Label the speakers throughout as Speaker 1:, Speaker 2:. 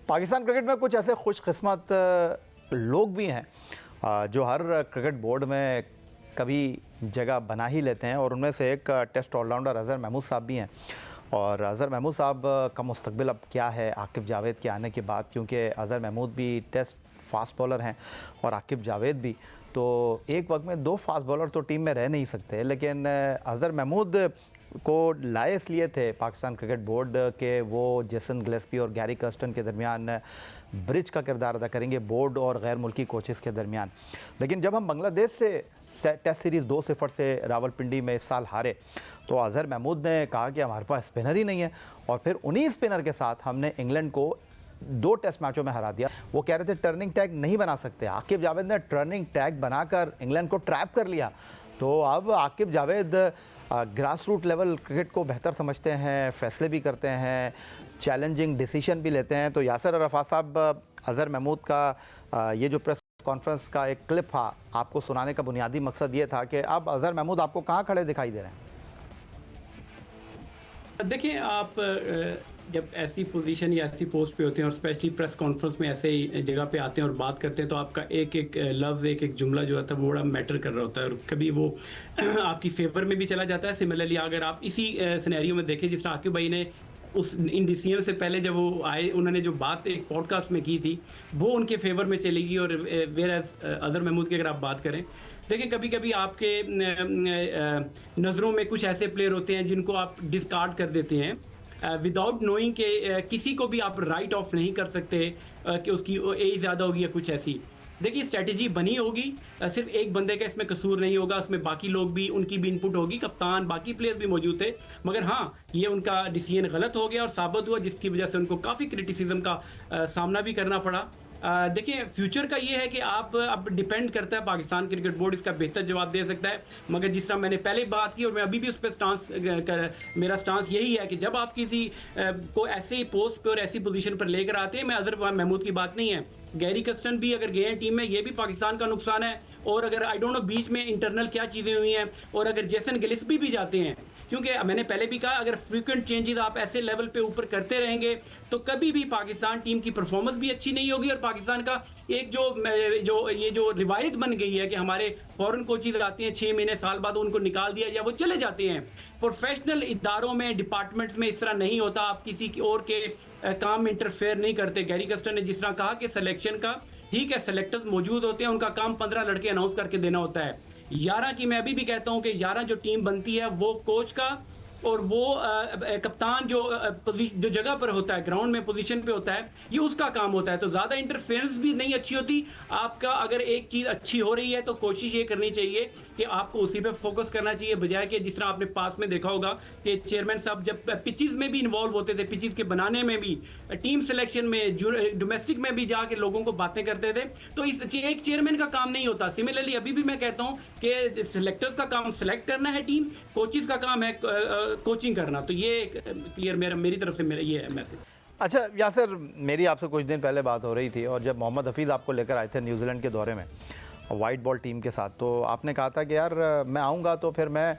Speaker 1: Pakistan cricket में कुछ ऐसे खुशकिस्मत लोग भी हैं जो हर क्रिकेट बोर्ड में कभी जगह बना ही लेते हैं, और उनमें से एक टेस्ट ऑलराउंडर अज़हर महमूद साहब भी हैं। और अज़हर महमूद साहब का मुस्तकबिल अब क्या है आकिब जावेद के आने के बाद, क्योंकि अज़हर महमूद भी टेस्ट फास्ट बॉलर हैं और आकिब जावेद भी, तो एक वक्त में दो फास्ट बॉलर तो टीम में रह नहीं सकते। लेकिन अज़हर महमूद को लाए इसलिए थे पाकिस्तान क्रिकेट बोर्ड के वो जेसन गिलेस्पी और गैरी कर्स्टन के दरमियान ब्रिज का किरदार अदा करेंगे, बोर्ड और गैर मुल्की कोचेस के दरमियान। लेकिन जब हम बांग्लादेश से टेस्ट सीरीज़ 2-0 से रावलपिंडी में इस साल हारे, तो अज़हर महमूद ने कहा कि हमारे पास स्पिनर ही नहीं है, और फिर उन्हीं स्पिनर के साथ हमने इंग्लैंड को 2 टेस्ट मैचों में हरा दिया। वो कह रहे थे टर्निंग टैग नहीं बना सकते, आकिब जावेद ने टर्निंग टैग बनाकर इंग्लैंड को ट्रैप कर लिया। तो अब Aaqib Javed grass root level cricket को बेहतर समझते हैं, फैसले भी करते हैं, चैलेंजिंग डिसीजन भी लेते हैं। तो यासिर अरफात साहब, अज़हर महमूद का ये जो प्रेस कॉन्फ्रेंस का एक क्लिप था, आपको सुनाने का बुनियादी मकसद ये था कि अब अज़हर महमूद आपको कहाँ खड़े दिखाई दे रहे हैं?
Speaker 2: देखिए, आप जब ऐसी पोजीशन या ऐसी पोस्ट पे होते हैं और स्पेशली प्रेस कॉन्फ्रेंस में ऐसे ही जगह पे आते हैं और बात करते हैं, तो आपका एक एक लफ्ज़, एक एक जुमला जो होता है वो बड़ा मैटर कर रहा होता है, और कभी वो आपकी फेवर में भी चला जाता है। सिमिलरली अगर आप इसी सिनेरियो में देखें, जिस तरह आकिब भाई ने उस इन डिसीजन से पहले जब वो आए, उन्होंने जो बात एक पॉडकास्ट में की थी वो उनके फेवर में चलेगी। और वेयर एज अज़हर महमूद की अगर आप बात करें, देखिए कभी कभी आपके नज़रों में कुछ ऐसे प्लेयर होते हैं जिनको आप डिस्कार्ड कर देते हैं विदाउट नोइंग के किसी को भी आप राइट ऑफ नहीं कर सकते कि उसकी एज ज़्यादा होगी या कुछ ऐसी। देखिए, स्ट्रेटजी बनी होगी, सिर्फ एक बंदे का इसमें कसूर नहीं होगा, उसमें बाकी लोग भी, उनकी भी इनपुट होगी, कप्तान बाकी प्लेयर भी मौजूद थे। मगर हाँ, ये उनका डिसीजन गलत हो गया और साबित हुआ, जिसकी वजह से उनको काफ़ी क्रिटिसिज्म का सामना भी करना पड़ा। देखिए, फ्यूचर का ये है कि आप अब डिपेंड करता है पाकिस्तान क्रिकेट बोर्ड इसका बेहतर जवाब दे सकता है। मगर जिस तरह मैंने पहले बात की और मैं अभी भी उस पर मेरा स्टांस यही है कि जब आप किसी को ऐसे पोस्ट पे और ऐसी पोजीशन पर लेकर आते हैं, मैं अज़हर महमूद की बात नहीं है, गैरी कर्स्टन भी अगर गए हैं टीम में, ये भी पाकिस्तान का नुकसान है। और अगर आई डोंट नो बीच में इंटरनल क्या चीज़ें हुई हैं, और अगर जेसन गिलेस्पी भी जाते हैं, क्योंकि मैंने पहले भी कहा, अगर फ्रीक्वेंट चेंजेस आप ऐसे लेवल पे ऊपर करते रहेंगे तो कभी भी पाकिस्तान टीम की परफॉर्मेंस भी अच्छी नहीं होगी। और पाकिस्तान का एक जो रिवायत बन गई है कि हमारे फॉरेन कोचेज आते हैं 6 महीने साल बाद उनको निकाल दिया या वो चले जाते हैं। प्रोफेशनल इदारों में, डिपार्टमेंट्स में इस तरह नहीं होता, आप किसी की और के काम में इंटरफेयर नहीं करते। गैरी कर्स्टन ने जिस तरह कहा कि सिलेक्शन का, ठीक है, सेलेक्टर्स मौजूद होते हैं, उनका काम 15 लड़के अनाउंस करके देना होता है। 11 की मैं अभी भी कहता हूं कि 11 जो टीम बनती है वो कोच का और वो कप्तान जो जगह पर होता है, ग्राउंड में पोजीशन पे होता है, ये उसका काम होता है। तो ज़्यादा इंटरफेरेंस भी नहीं अच्छी होती। आपका अगर एक चीज़ अच्छी हो रही है तो कोशिश ये करनी चाहिए कि आपको उसी पे फोकस करना चाहिए, बजाय कि जिस तरह आपने पास में देखा होगा कि चेयरमैन साहब जब पिचेस में भी इन्वॉल्व होते थे, पिचेस के बनाने में भी, टीम सिलेक्शन में, डोमेस्टिक में भी जाके लोगों को बातें करते थे। तो इस एक चेयरमैन का काम नहीं होता। सिमिलरली अभी भी मैं कहता हूँ कि सिलेक्टर्स का काम सिलेक्ट करना है टीम, कोचेस का काम है कोचिंग करना। तो ये क्लियर मेरी तरफ से मेरा ये है मैसेज।
Speaker 1: अच्छा यासिर, मेरी आपसे कुछ दिन पहले बात हो रही थी, और जब मोहम्मद हफीज़ आपको लेकर आए थे न्यूजीलैंड के दौरे में वाइट बॉल टीम के साथ, तो आपने कहा था कि यार मैं आऊँगा तो फिर मैं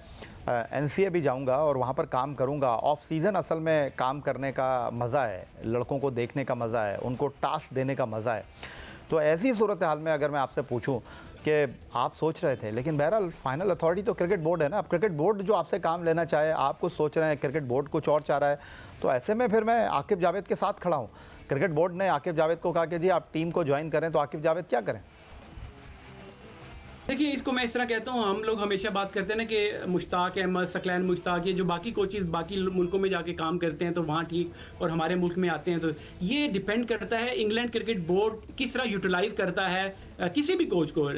Speaker 1: NCA भी जाऊँगा और वहाँ पर काम करूँगा। ऑफ सीज़न असल में काम करने का मज़ा है, लड़कों को देखने का मज़ा है, उनको टास्क देने का मज़ा है। तो ऐसी सूरत हाल में अगर मैं आपसे पूछूं कि आप सोच रहे थे, लेकिन बहरहाल फाइनल अथॉरिटी तो क्रिकेट बोर्ड है ना, अब क्रिकेट बोर्ड जो आपसे काम लेना चाहे, आप कुछ सोच रहे हैं, क्रिकेट बोर्ड कुछ और चाह रहा है, तो ऐसे में फिर मैं आकिब जावेद के साथ खड़ा हूँ। क्रिकेट बोर्ड ने आकिब जावेद को कहा कि जी आप टीम को ज्वाइन करें, तो आकिब जावेद क्या करें?
Speaker 2: देखिए, इसको मैं इस तरह कहता हूँ, हम लोग हमेशा बात करते हैं ना कि मुश्ताक अहमद, सकलैन मुश्ताक, ये जो बाकी कोचेस बाकी मुल्कों में जाके काम करते हैं तो वहाँ ठीक, और हमारे मुल्क में आते हैं, तो ये डिपेंड करता है इंग्लैंड क्रिकेट बोर्ड किस तरह यूटिलाइज करता है किसी भी कोच को।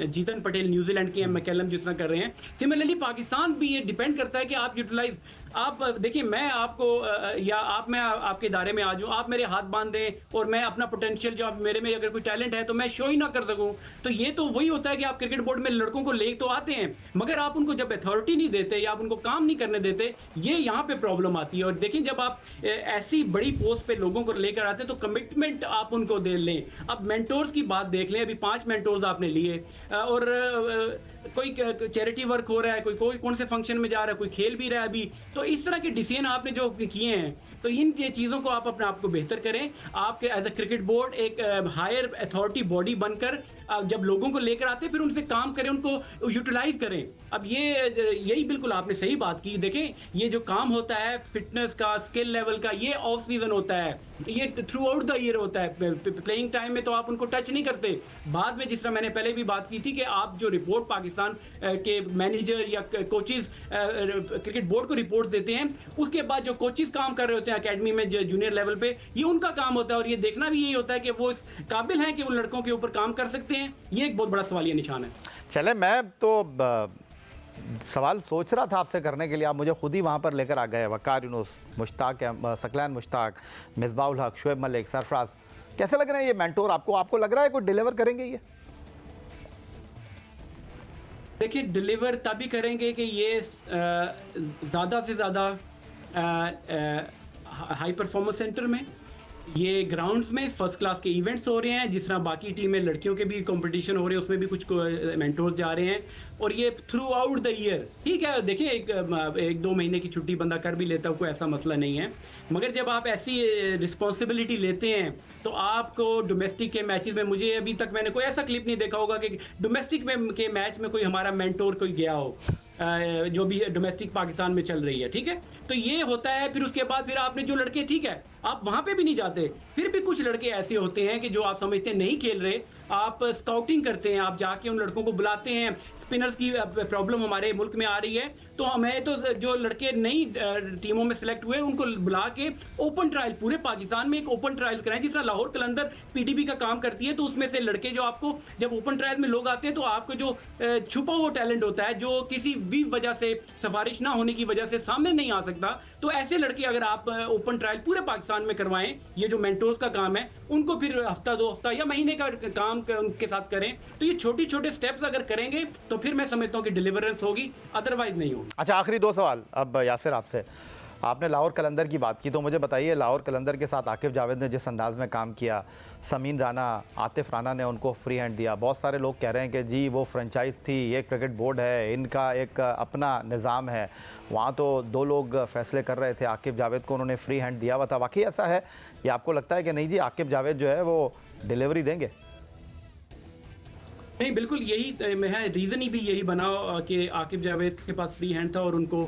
Speaker 2: जीतन पटेल न्यूजीलैंड के, मैकलम जिस तरह कर रहे हैं, सिमिलरली पाकिस्तान भी ये डिपेंड करता है कि आप यूटिलाइज, आप देखिए, मैं आपको या आप, मैं आपके इदारे में आ जाऊँ, आप मेरे हाथ बांध दें और मैं अपना पोटेंशियल, जो मेरे में अगर कोई टैलेंट है तो मैं शो ही ना कर सकूँ, तो ये तो वही होता है कि आप क्रिकेट बोर्ड में लड़कों को ले तो आते हैं, मगर आप उनको जब अथॉरिटी नहीं देते या आप उनको काम नहीं करने देते, ये यहाँ पे प्रॉब्लम आती है। और देखिए, जब आप ऐसी बड़ी पोस्ट पे लोगों को लेकर आते हैं तो कमिटमेंट आप उनको दे लें। अब मेंटोर्स की बात देख लें, अभी 5 मेंटोर्स आपने लिए और कोई चैरिटी वर्क हो रहा है, कोई कौन से फंक्शन में जा रहा है, कोई खेल भी रहा है अभी, तो इस तरह के डिसीजन आपने जो किए हैं, तो इन चीज़ों को आप अपने आप को बेहतर करें। आपके एज अ क्रिकेट बोर्ड एक हायर अथॉरिटी बॉडी बनकर जब लोगों को लेकर आते हैं फिर उनसे काम करें, उनको यूटिलाइज करें। अब यही बिल्कुल आपने सही बात की। देखें, ये जो काम होता है फिटनेस का, स्किल लेवल का, ये ऑफ सीजन होता है, ये थ्रू आउट द ईयर होता है। प्लेइंग टाइम में तो आप उनको टच नहीं करते। बाद में जिस तरह मैंने पहले भी बात की थी कि आप जो रिपोर्ट पाकिस्तान के मैनेजर या कोचेज क्रिकेट बोर्ड को रिपोर्ट देते हैं, उसके बाद जो कोचेज काम कर रहे होते हैं अकेडमी में जूनियर लेवल पे, ये उनका काम होता है और ये देखना भी यही होता है कि वो इस काबिल हैं कि वो लड़कों के ऊपर काम कर सकते हैं। ये एक बहुत बड़ा सवालिया निशान है।
Speaker 1: चले, मैं तो सवाल सोच रहा था आपसे करने के लिए, आप मुझे खुद ही वहाँ पर लेकर आ गए। वकार यूनुस, मुश्ताक, सकलैन मुश्ताक, मिसबाउल हक, शुएब मलिक, सरफराज, कैसे लग रहे हैं ये मेंटोर आपको? आपको लग रहा है कोई डिलीवर करेंगे ये?
Speaker 2: देखिए, डिलीवर तभी करेंगे कि ये ज़्यादा से ज़्यादा हाई परफॉर्मेंस सेंटर में, ये ग्राउंड्स में फर्स्ट क्लास के इवेंट्स हो रहे हैं, जिस तरह बाकी टीमें लड़कियों के भी कंपटीशन हो रहे हैं, उसमें भी कुछ मेंटोर्स जा रहे हैं, और ये थ्रू आउट द ईयर। ठीक है, देखिए, एक 2 महीने की छुट्टी बंदा कर भी लेता है, कोई ऐसा मसला नहीं है, मगर जब आप ऐसी रिस्पॉन्सिबिलिटी लेते हैं तो आपको डोमेस्टिक के मैचेस में, मुझे अभी तक मैंने कोई ऐसा क्लिप नहीं देखा होगा कि डोमेस्टिक के मैच में कोई हमारा मेंटोर कोई गया हो, जो भी डोमेस्टिक पाकिस्तान में चल रही है। ठीक है, तो ये होता है। फिर उसके बाद फिर आपने जो लड़के, ठीक है, आप वहां पे भी नहीं जाते, फिर भी कुछ लड़के ऐसे होते हैं कि जो आप समझते नहीं खेल रहे, आप स्काउटिंग करते हैं, आप जाके उन लड़कों को बुलाते हैं। स्पिनर्स की प्रॉब्लम हमारे मुल्क में आ रही है, तो हमें तो जो लड़के नई टीमों में सिलेक्ट हुए उनको बुला के ओपन ट्रायल, पूरे पाकिस्तान में एक ओपन ट्रायल कराएं, जिस तरह लाहौर कलंदर पीटीबी का काम करती है। तो उसमें से लड़के जो आपको, जब ओपन ट्रायल में लोग आते हैं तो आपको जो छुपा हुआ टैलेंट होता है, जो किसी भी वजह से, सिफारिश ना होने की वजह से सामने नहीं आ सकता, तो ऐसे लड़के अगर आप ओपन ट्रायल पूरे पाकिस्तान में करवाएं, ये जो मेंटोर्स का काम है, उनको फिर हफ्ता 2 हफ्ता या महीने का काम उनके साथ करें, तो ये छोटे छोटे स्टेप्स अगर करेंगे तो फिर मैं समझता हूँ कि डिलीवरेंस होगी, अदरवाइज नहीं होगी।
Speaker 1: अच्छा, आखिरी 2 सवाल अब यासिर आपसे। आपने लाहौर कलंदर की बात की, तो मुझे बताइए, लाहौर कलंदर के साथ आकिब जावेद ने जिस अंदाज में काम किया, समीन राना, आतिफ राना ने उनको फ्री हैंड दिया। बहुत सारे लोग कह रहे हैं कि जी वो फ्रेंचाइज थी, ये क्रिकेट बोर्ड है, इनका एक अपना निज़ाम है, वहाँ तो 2 लोग फैसले कर रहे थे, आकिब जावेद को उन्होंने फ्री हैंड दिया हुआ था। वाकई ऐसा है या आपको लगता है कि नहीं जी, आकिब जावेद जो है वो डिलीवरी देंगे?
Speaker 2: नहीं, बिल्कुल यही है, रीज़न ही भी यही बना कि आकिब जावेद के पास फ्री हैंड था और उनको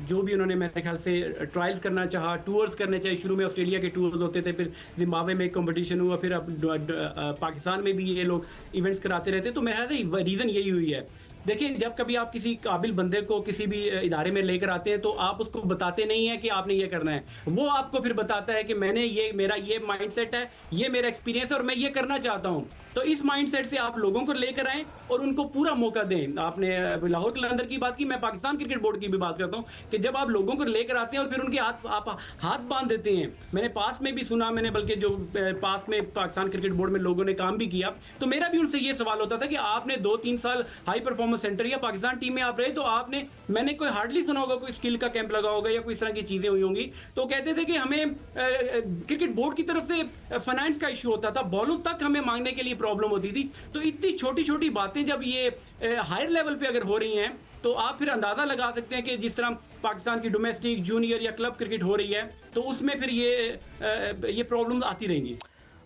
Speaker 2: जो भी उन्होंने मेरे ख्याल से ट्रायल्स करना चाहा, टूर्स करने चाहिए। शुरू में ऑस्ट्रेलिया के टूर्स होते थे, फिर जिम्बाब्वे में एक कंपटीशन हुआ, फिर अब पाकिस्तान में भी ये लोग इवेंट्स कराते रहते, तो मेरे ख्याल से रीज़न यही हुई है। देखिए, जब कभी आप किसी काबिल बंदे को किसी भी इदारे में लेकर आते हैं तो आप उसको बताते नहीं है कि आपने ये करना है, वो आपको फिर बताता है कि मैंने ये, मेरा ये माइंडसेट है, ये मेरा एक्सपीरियंस है और मैं ये करना चाहता हूँ। तो इस माइंडसेट से आप लोगों को लेकर आएं और उनको पूरा मौका दें। आपने लाहौर कलंदर की बात की, मैं पाकिस्तान क्रिकेट बोर्ड की भी बात करता हूँ कि जब आप लोगों को लेकर आते हैं और फिर उनके हाथ बांध देते हैं। मैंने पास में भी सुना, मैंने बल्कि जो पास में पाकिस्तान क्रिकेट बोर्ड में लोगों ने काम भी किया, तो मेरा भी उनसे ये सवाल होता था कि आपने 2-3 साल हाई परफॉर्मेंस सेंटर या पाकिस्तान टीम में आप रहे, तो आपने, मैंने कोई हार्डली सुना होगा कोई स्किल का कैंप लगा होगा या कोई इस तरह की चीजें हुई होंगी। तो कहते थे कि हमें क्रिकेट बोर्ड की तरफ से फाइनेंस का इशू होता था, बॉलों तक हमें मांगने के लिए प्रॉब्लम होती थी। तो इतनी छोटी छोटी बातें जब ये हायर लेवल पे अगर हो रही हैं, तो आप फिर अंदाजा लगा सकते हैं कि जिस तरह पाकिस्तान की डोमेस्टिक, जूनियर या क्लब क्रिकेट हो रही है, तो उसमें फिर ये प्रॉब्लम आती रहेंगी।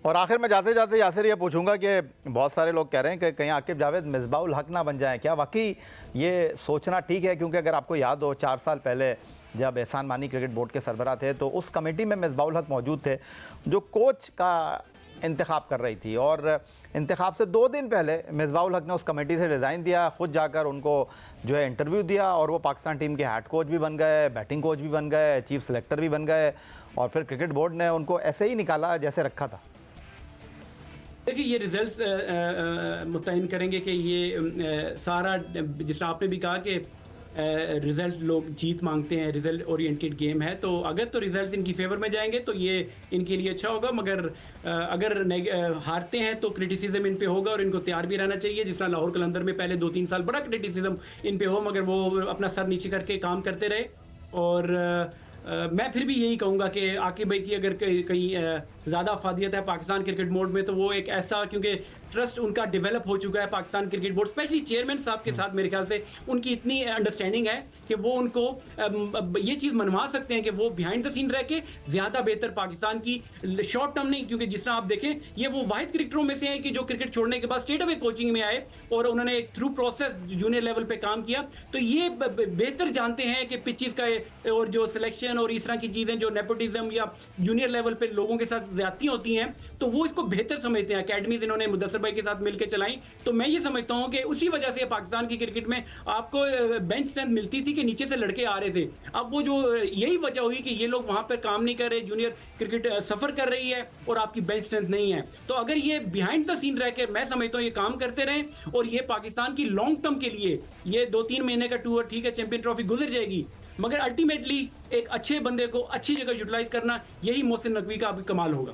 Speaker 1: और आखिर में जाते जाते यासिर ये पूछूंगा कि बहुत सारे लोग कह रहे हैं कि कहीं आकिब जावेद मिसबाउल हक ना बन जाएं, क्या वाकई ये सोचना ठीक है? क्योंकि अगर आपको याद हो, 4 साल पहले जब एहसान मानी क्रिकेट बोर्ड के सरबराह थे, तो उस कमेटी में मिसबाउल हक मौजूद थे जो कोच का इंतखाब कर रही थी, और इंतखाब से 2 दिन पहले मिसबाउल हक ने उस कमेटी से रिज़ाइन दिया, खुद जाकर उनको जो है इंटरव्यू दिया, और वो पाकिस्तान टीम के हेड कोच भी बन गए, बैटिंग कोच भी बन गए, चीफ सेलेक्टर भी बन गए, और फिर क्रिकेट बोर्ड ने उनको ऐसे ही निकाला जैसे रखा था।
Speaker 2: देखिए, ये रिजल्ट्स मुतयन करेंगे कि ये सारा, जिस आपने भी कहा कि रिजल्ट लोग जीत मांगते हैं, रिजल्ट ओरिएंटेड गेम है, तो अगर तो रिजल्ट्स इनकी फेवर में जाएंगे तो ये इनके लिए अच्छा होगा, मगर अगर हारते हैं तो क्रिटिसिज्म इन पे होगा और इनको तैयार भी रहना चाहिए। जिस तरह लाहौर कलंदर में पहले 2-3 साल बड़ा क्रिटिसिज्म इन पे हो, मगर वो अपना सर नीचे करके काम करते रहे, और मैं फिर भी यही कहूँगा कि आकिब भाई की अगर कहीं ज़्यादा अफादियत है पाकिस्तान क्रिकेट बोर्ड में, तो वो एक ऐसा, क्योंकि ट्रस्ट उनका डेवलप हो चुका है Pakistan cricket board, specially chairman साहब के साथ मेरे ख्याल से उनकी इतनी अंडरस्टैंडिंग है कि वो उनको ये चीज़ मनवा सकते हैं कि वो बिहाइंड द सीन रह के ज़्यादा बेहतर पाकिस्तान की शॉर्ट टर्म नहीं, क्योंकि जिस तरह आप देखें ये वो वाहिद क्रिकेटरों में से हैं कि जो क्रिकेट छोड़ने के बाद स्टेट अवे कोचिंग में आए और उन्होंने एक थ्रू प्रोसेस जूनियर लेवल पे काम किया। तो ये बेहतर जानते हैं कि पिचेस का और जो सिलेक्शन और इस तरह की चीज़ें जो नेपोटिज्म या जूनियर लेवल पे लोगों के साथ ज्यादतियां होती हैं, तो वो इसको बेहतर समझते हैं। अकेडमीज इन्होंने मुदस्सर भाई के साथ मिलकर चलाई, तो मैं ये समझता हूं कि उसी वजह से पाकिस्तान की क्रिकेट में आपको बेंच स्ट्रेंथ मिलती थी कि नीचे से लड़के आ रहे थे। अब वो जो यही वजह हुई कि ये लोग वहां पर काम नहीं कर रहे, जूनियर क्रिकेट सफर कर रही है और आपकी बेंच स्ट्रेंथ नहीं है। तो अगर ये बिहाइंड द सीन रह के, मैं समझता हूँ ये काम करते रहें और ये पाकिस्तान की लॉन्ग टर्म के लिए, ये 2-3 महीने का टूर ठीक है, चैंपियन ट्रॉफी गुजर जाएगी, मगर अल्टीमेटली एक अच्छे बंदे को अच्छी जगह यूटिलाइज करना, यही मोहसिन नकवी का अभी कमाल होगा।